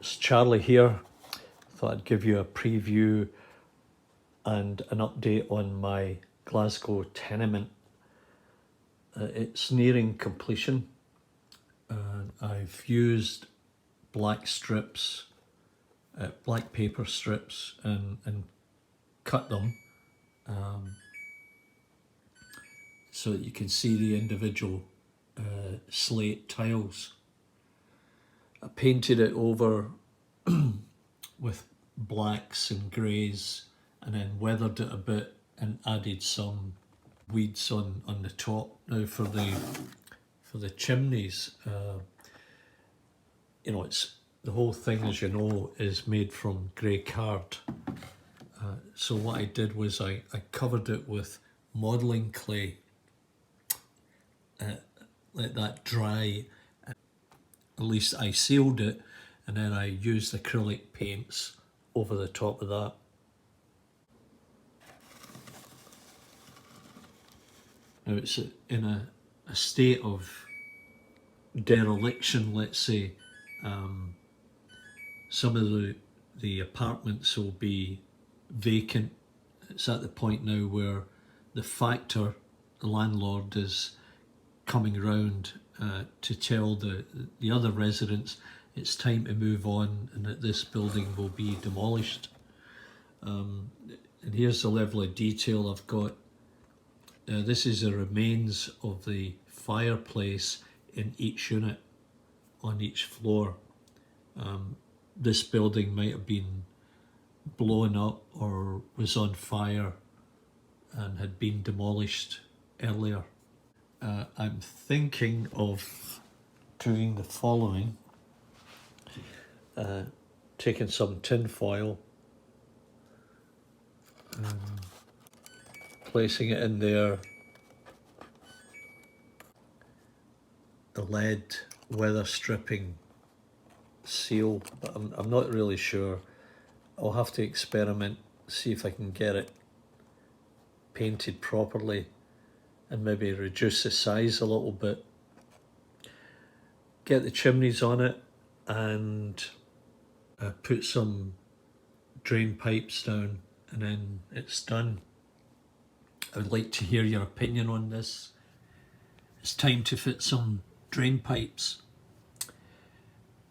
It's Charlie here. Thought I'd give you a preview and an update on my Glasgow tenement. It's nearing completion. I've used black strips, black paper strips, and cut them so that you can see the individual slate tiles. I painted it over with blacks and greys, and then weathered it a bit and added some weeds on the top. Now for the chimneys, it's the whole thing, as you know, is made from grey card. So what I did was I covered it with modelling clay, let that dry. At least I sealed it, and then I used acrylic paints over the top of that. Now it's in a state of dereliction, let's say. Some of the apartments will be vacant. It's at the point now where the factor, the landlord, is coming round to tell the other residents it's time to move on and that this building will be demolished. And here's the level of detail I've got. This is the remains of the fireplace in each unit on each floor. This building might have been blown up or was on fire and had been demolished earlier. I'm thinking of doing the following. Taking some tin foil, placing it in there, the lead weather stripping seal, but I'm not really sure. I'll have to experiment, see if I can get it painted properly and maybe reduce the size a little bit. Get the chimneys on it and put some drain pipes down, and then it's done. I would like to hear your opinion on this. It's time to fit some drain pipes.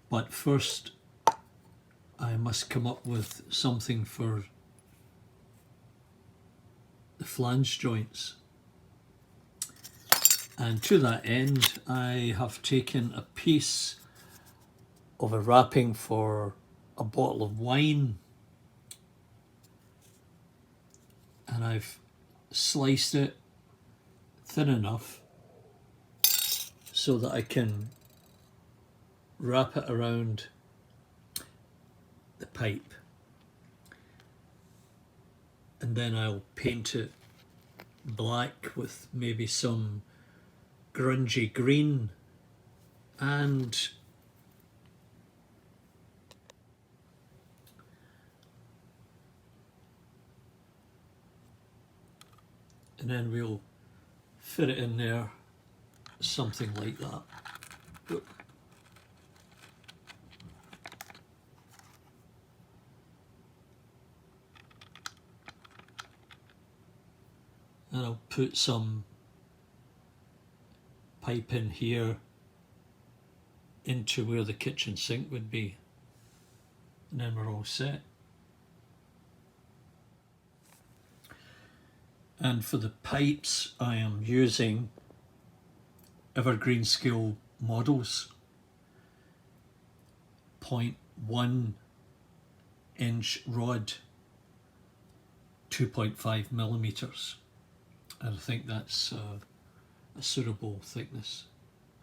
But first, I must come up with something for the flange joints. And to that end, I have taken a piece of a wrapping for a bottle of wine, and I've sliced it thin enough so that I can wrap it around the pipe, and then I'll paint it black with maybe some grungy green and then we'll fit it in there, something like that. And I'll put some pipe in here into where the kitchen sink would be, and then we're all set. And for the pipes, I am using Evergreen scale models, 0.1 inch rod, 2.5 millimeters. And I think that's a suitable thickness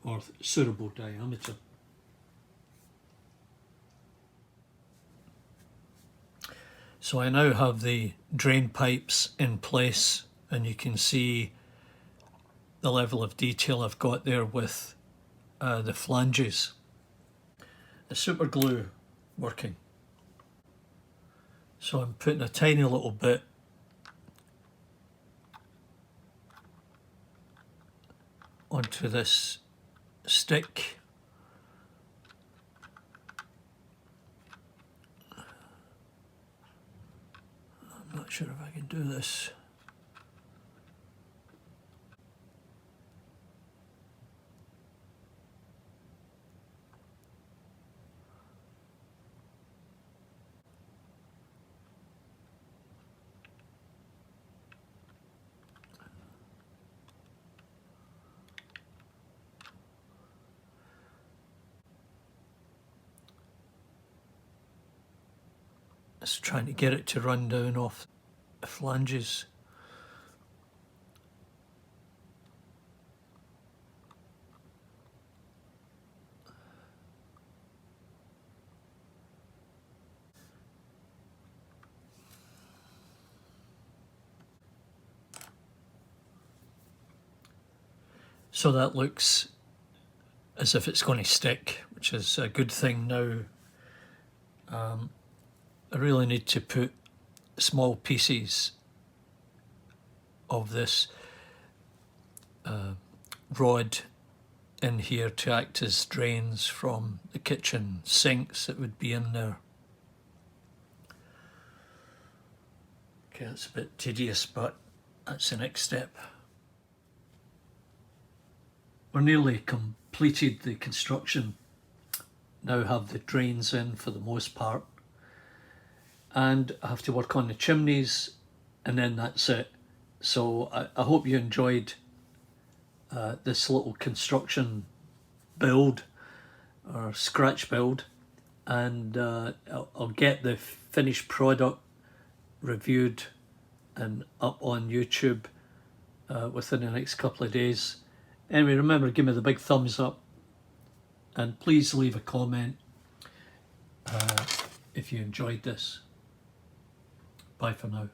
or suitable diameter. So I now have the drain pipes in place, and you can see the level of detail I've got there with the flanges. The super glue working. So I'm putting a tiny little bit onto this stick sure if I can do this. Just trying to get it to run down off the flanges. So that looks as if it's going to stick, which is a good thing now. I really need to put small pieces of this rod in here to act as drains from the kitchen sinks that would be in there. Okay, that's a bit tedious, but that's the next step. We're nearly completed the construction. Now have the drains in for the most part. And I have to work on the chimneys, and then that's it. So I hope you enjoyed this little construction build or scratch build, and I'll get the finished product reviewed and up on YouTube within the next couple of days. Anyway, remember, give me the big thumbs up, and please leave a comment if you enjoyed this. Bye for now.